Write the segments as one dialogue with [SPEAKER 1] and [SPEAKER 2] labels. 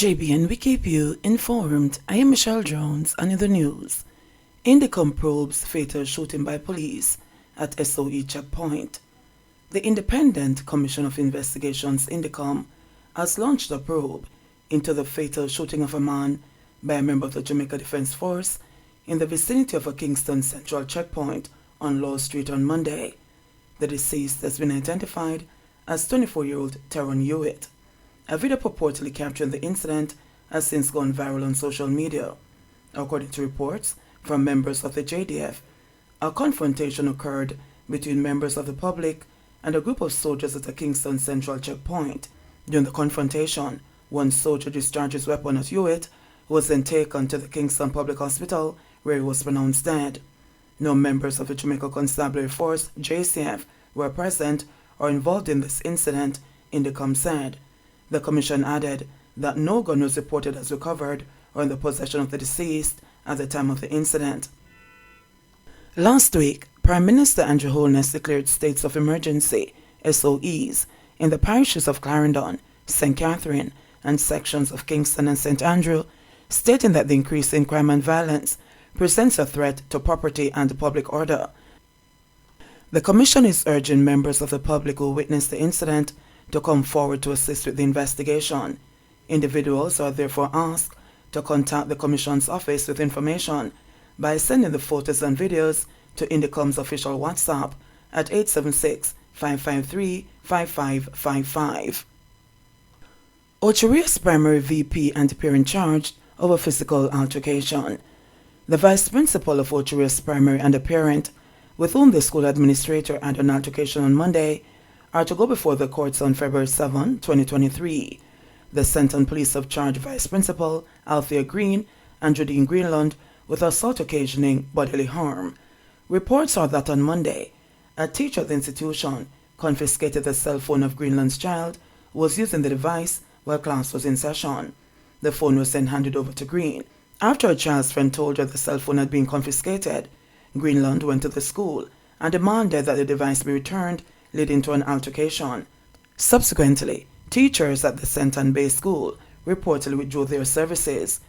[SPEAKER 1] JBN, we keep you informed. I am Michelle Jones, and in the news, Indicom probes fatal shooting by police at SOE checkpoint. The Independent Commission of Investigations, Indicom, has launched a probe into the fatal shooting of a man by a member of the Jamaica Defense Force in the vicinity of a Kingston Central checkpoint on Law Street on Monday. The deceased has been identified as 24-year-old Teron Hewitt. A video purportedly capturing the incident has since gone viral on social media. According to reports from members of the JDF, a confrontation occurred between members of the public and a group of soldiers at a Kingston Central checkpoint. During the confrontation, one soldier discharged his weapon at Hewitt, who was then taken to the Kingston Public Hospital, where he was pronounced dead. No members of the Jamaica Constabulary Force, JCF, were present or involved in this incident, Indicom said. The Commission added that no gun was reported as recovered or in the possession of the deceased at the time of the incident. Last week, Prime Minister Andrew Holness declared states of emergency, SOEs, in the parishes of Clarendon, St. Catherine, and sections of Kingston and St. Andrew, stating that the increase in crime and violence presents a threat to property and public order. The Commission is urging members of the public who witnessed the incident to come forward to assist with the investigation. Individuals are therefore asked to contact the Commission's office with information by sending the photos and videos to Indicom's official WhatsApp at 876-553-5555. Ocheria's primary VP and parent charged over physical altercation. The vice principal of Ocheria's primary and a parent, with whom the school administrator had an altercation on Monday, are to go before the courts on February 7, 2023. The Centon Police have charged Vice Principal Althea Green and Judine Greenland with assault occasioning bodily harm. Reports are that on Monday, a teacher at the institution confiscated the cell phone of Greenland's child who was using the device while class was in session. The phone was then handed over to Green. After a child's friend told her the cell phone had been confiscated, Greenland went to the school and demanded that the device be returned, leading to an altercation. Subsequently, teachers at the Centon-based school reportedly withdrew their services.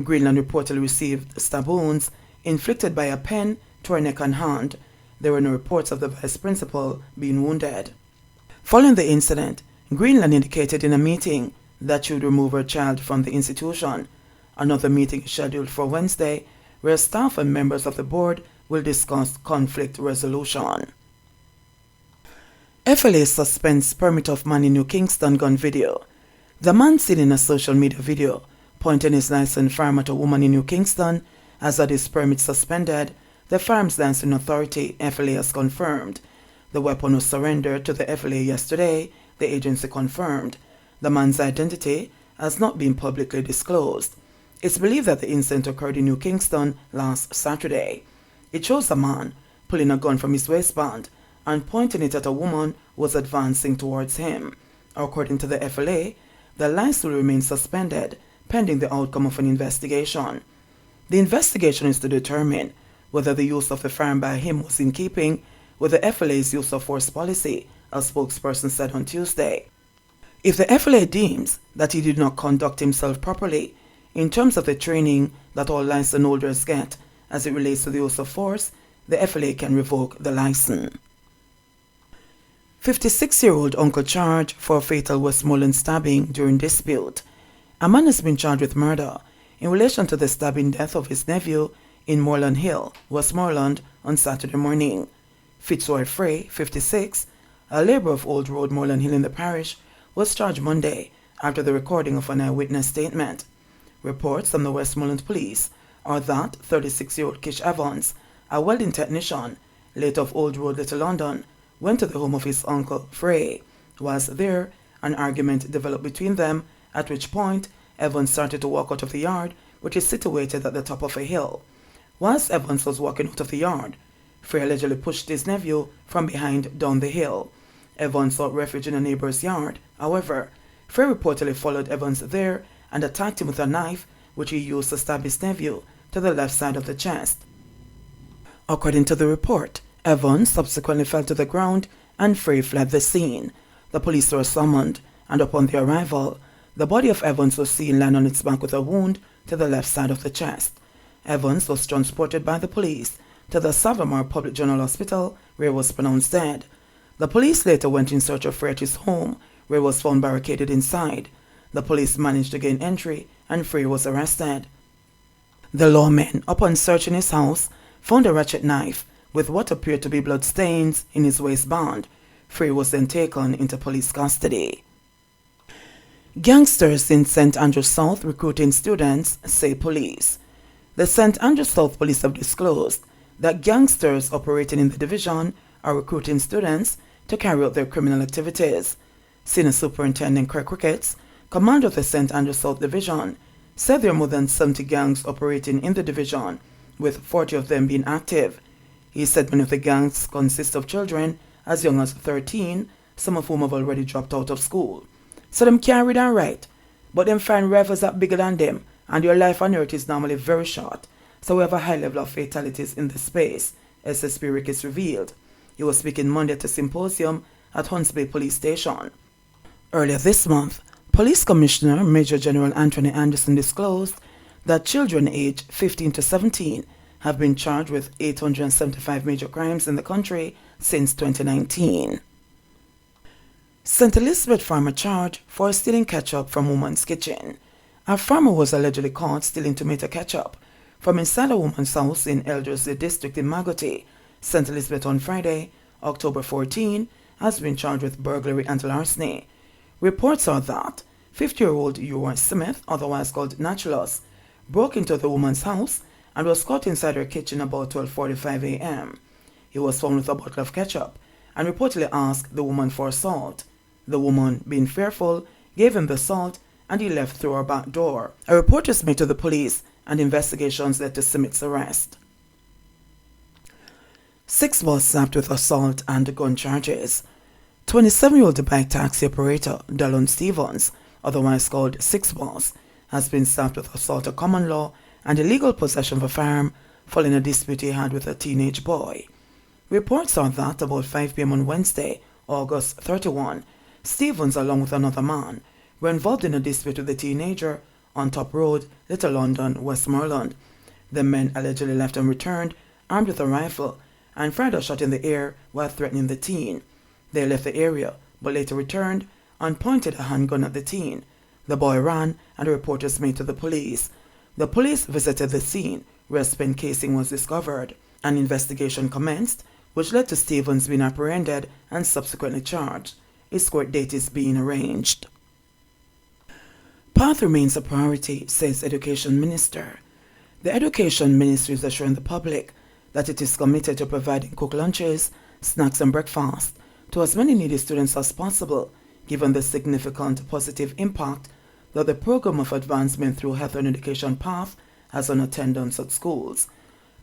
[SPEAKER 1] Greenland reportedly received stab wounds inflicted by a pen to her neck and hand. There were no reports of the vice principal being wounded. Following the incident, Greenland indicated in a meeting that she would remove her child from the institution. Another meeting is scheduled for Wednesday, where staff and members of the board will discuss conflict resolution. FLA suspends permit of man in New Kingston gun video. The man seen in a social media video pointing his licensed firearm at a woman in New Kingston has had his permit suspended, the Firearms Licensing Authority FLA has confirmed. The weapon was surrendered to the FLA yesterday, the agency confirmed. The man's identity has not been publicly disclosed. It's believed that the incident occurred in New Kingston last Saturday. It shows a man pulling a gun from his waistband and pointing it at a woman who was advancing towards him. According to the FLA, the license will remain suspended pending the outcome of an investigation. The investigation is to determine whether the use of the firearm by him was in keeping with the FLA's use of force policy, a spokesperson said on Tuesday. If the FLA deems that he did not conduct himself properly in terms of the training that all license holders get as it relates to the use of force, the FLA can revoke the license. 56-year-old uncle charged for a fatal Westmoreland stabbing during dispute. A man has been charged with murder in relation to the stabbing death of his nephew in Moreland Hill, Westmoreland, on Saturday morning. Fitzroy Frey, 56, a labourer of Old Road, Moreland Hill in the parish, was charged Monday after the recording of an eyewitness statement. Reports from the Westmoreland police are that 36-year-old Kish Evans, a welding technician, late of Old Road, Little London, went to the home of his uncle Frey. Whilst there, an argument developed between them, at which point Evans started to walk out of the yard, which is situated at the top of a hill. Whilst Evans was walking out of the yard, Frey allegedly pushed his nephew from behind down the hill. Evans sought refuge in a neighbor's yard. However, Frey reportedly followed Evans there and attacked him with a knife, which he used to stab his nephew to the left side of the chest. According to the report, Evans subsequently fell to the ground and Frey fled the scene. The police were summoned, and upon their arrival, The body of Evans was seen lying on its back with a wound to the left side of the chest. Evans was transported by the police to the Savamar Public General Hospital, where he was pronounced dead. The police later went in search of Frey at his home, where he was found barricaded inside. The police managed to gain entry, and Frey was arrested. The lawmen, upon searching his house, found a ratchet knife with what appeared to be blood stains in his waistband. Frey was then taken into police custody. Gangsters in St. Andrews South recruiting students, say police. The St. Andrews South police have disclosed that gangsters operating in the division are recruiting students to carry out their criminal activities. Senior Superintendent Kirk Ricketts, commander of the St. Andrews South Division, said there are more than 70 gangs operating in the division, with 40 of them being active. He said many of the gangs consist of children as young as 13, some of whom have already dropped out of school. So them can't read and write, but them find rivals that bigger than them, and your life on earth is normally very short. So we have a high level of fatalities in this space, SSP Ricketts revealed. He was speaking Monday at a symposium at Hunts Bay Police Station. Earlier this month, Police Commissioner Major General Anthony Anderson disclosed that children aged 15 to 17 have been charged with 875 major crimes in the country since 2019. St. Elizabeth farmer charged for stealing ketchup from woman's kitchen. A farmer was allegedly caught stealing tomato ketchup from inside a woman's house in Elderslie District in Magotay. St. Elizabeth on Friday, October 14, has been charged with burglary and larceny. Reports are that 50-year-old Uriah Smith, otherwise called Naturalus, broke into the woman's house and was caught inside her kitchen about 12:45 a.m. He was found with a bottle of ketchup and reportedly asked the woman for salt. The woman, being fearful, gave him the salt and he left through her back door. A report was made to the police and investigations led to Smith's arrest. 6 was slapped with assault and gun charges. 27-year-old bike taxi operator Dallon Stevens, otherwise called 6 Boss, has been slapped with assault of common law and illegal possession of a firearm following a dispute he had with a teenage boy. Reports are that about 5 p.m. on Wednesday, August 31, Stevens, along with another man, were involved in a dispute with the teenager on Top Road, Little London, Westmoreland. The men allegedly left and returned, armed with a rifle, and fired a shot in the air while threatening the teen. They left the area, but later returned and pointed a handgun at the teen. The boy ran, and a report was made to the police. The police visited the scene, where a spent casing was discovered. An investigation commenced, which led to Stevens being apprehended and subsequently charged. His court date is being arranged. Path remains a priority, says Education Minister. The Education Ministry is assuring the public that it is committed to providing cooked lunches, snacks and breakfast to as many needy students as possible, given the significant positive impact that the Program of Advancement through Health and Education Path has on attendance at schools.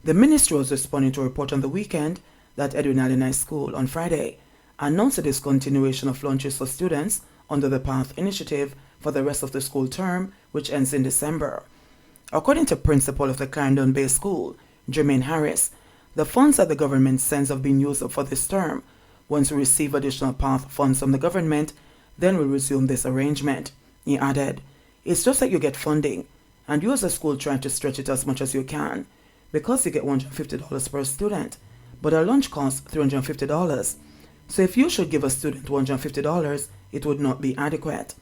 [SPEAKER 1] The ministry was responding to a report on the weekend that Edwin Allen High School on Friday announced the discontinuation of lunches for students under the Path initiative for the rest of the school term, which ends in December. According to principal of the Clarendon-based school, Jermaine Harris, the funds that the government sends have been used up for this term. Once we receive additional Path funds from the government, then we'll resume this arrangement. He added, "It's just like you get funding, and you as a school try to stretch it as much as you can, because you get $150 per student, but our lunch costs $350. So if you should give a student $150, it would not be adequate."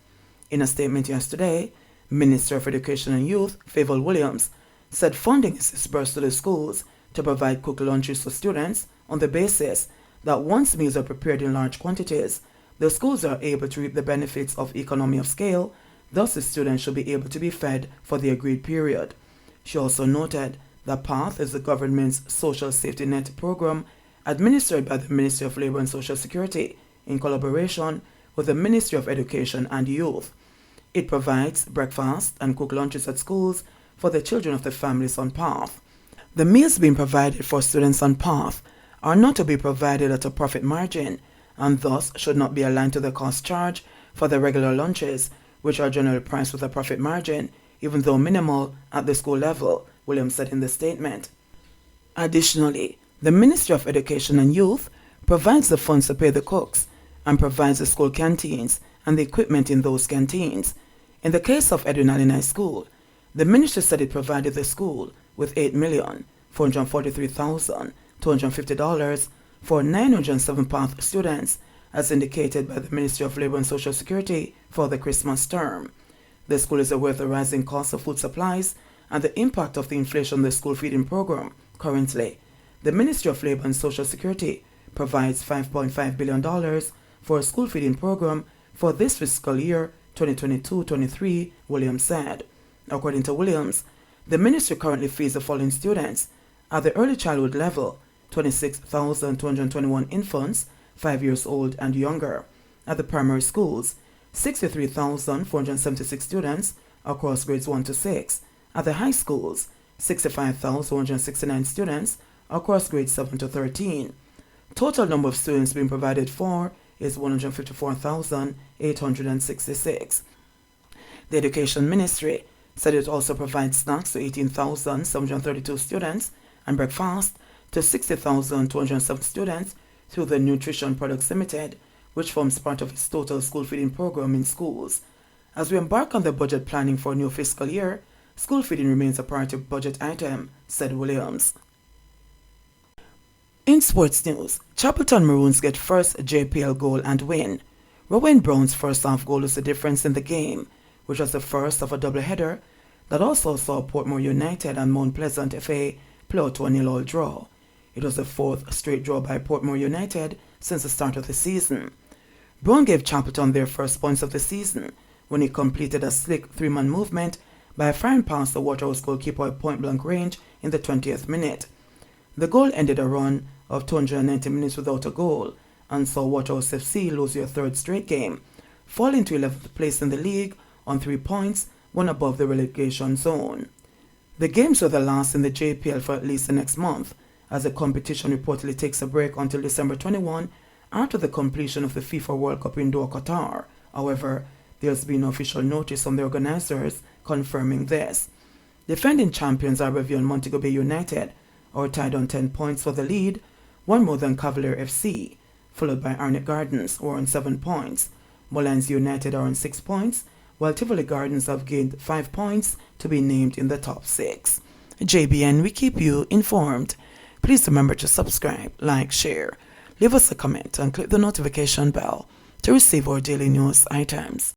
[SPEAKER 1] In a statement yesterday, Minister of Education and Youth, Favour Williams, said funding is disbursed to the schools to provide cooked lunches for students on the basis that once meals are prepared in large quantities, the schools are able to reap the benefits of economy of scale, thus the students should be able to be fed for the agreed period. She also noted that PATH is the government's social safety net program administered by the Ministry of Labour and Social Security in collaboration with the Ministry of Education and Youth. It provides breakfast and cooked lunches at schools for the children of the families on PATH. The meals being provided for students on PATH are not to be provided at a profit margin and thus should not be aligned to the cost charged for the regular lunches, which are generally priced with a profit margin, even though minimal at the school level, Williams said in the statement. Additionally, the Ministry of Education and Youth provides the funds to pay the cooks and provides the school canteens and the equipment in those canteens. In the case of Edwin Allen High School, the ministry said it provided the school with $8,443,250 for 907 path students, as indicated by the Ministry of Labour and Social Security for the Christmas term. The school is aware of the rising cost of food supplies and the impact of the inflation on the school feeding program. Currently, the Ministry of Labour and Social Security provides $5.5 billion for a school feeding program for this fiscal year 2022-23, Williams said. According to Williams, the ministry currently feeds the following students: at the early childhood level, 26,221 infants 5 years old and younger; at the primary schools, 63,476 students across grades 1 to 6; at the high schools, 65,169 students across grades 7 to 13. Total number of students being provided for is 154,866. The Education Ministry said it also provides snacks to 18,732 students and breakfast to 60,207 students through the Nutrition Products Limited, which forms part of its total school feeding program in schools. As we embark on the budget planning for a new fiscal year, school feeding remains a priority budget item, said Williams. In sports news, Chapelton Maroons get first JPL goal and win. Rowan Brown's first half goal was the difference in the game, which was the first of a doubleheader that also saw Portmore United and Mount Pleasant FA play out to a 0-0 draw. It was the fourth straight draw by Portmore United since the start of the season. Brown gave Chapelton their first points of the season when he completed a slick three-man movement by firing past the Waterhouse goalkeeper at point-blank range in the 20th minute. The goal ended a run of 290 minutes without a goal and saw Waterhouse FC lose their third straight game, falling to 11th place in the league on 3 points, one above the relegation zone. The games were the last in the JPL for at least the next month, as the competition reportedly takes a break until December 21 after the completion of the FIFA World Cup in Doha, Qatar. However, there has been no official notice from the organizers confirming this. Defending champions Arborview and Montego Bay United are tied on 10 points for the lead, one more than Cavalier FC, followed by Arnett Gardens, who are on 7 points. Mullins United are on 6 points, while Tivoli Gardens have gained 5 points to be named in the top 6. JBN, we keep you informed. Please remember to subscribe, like, share, leave us a comment, and click the notification bell to receive our daily news items.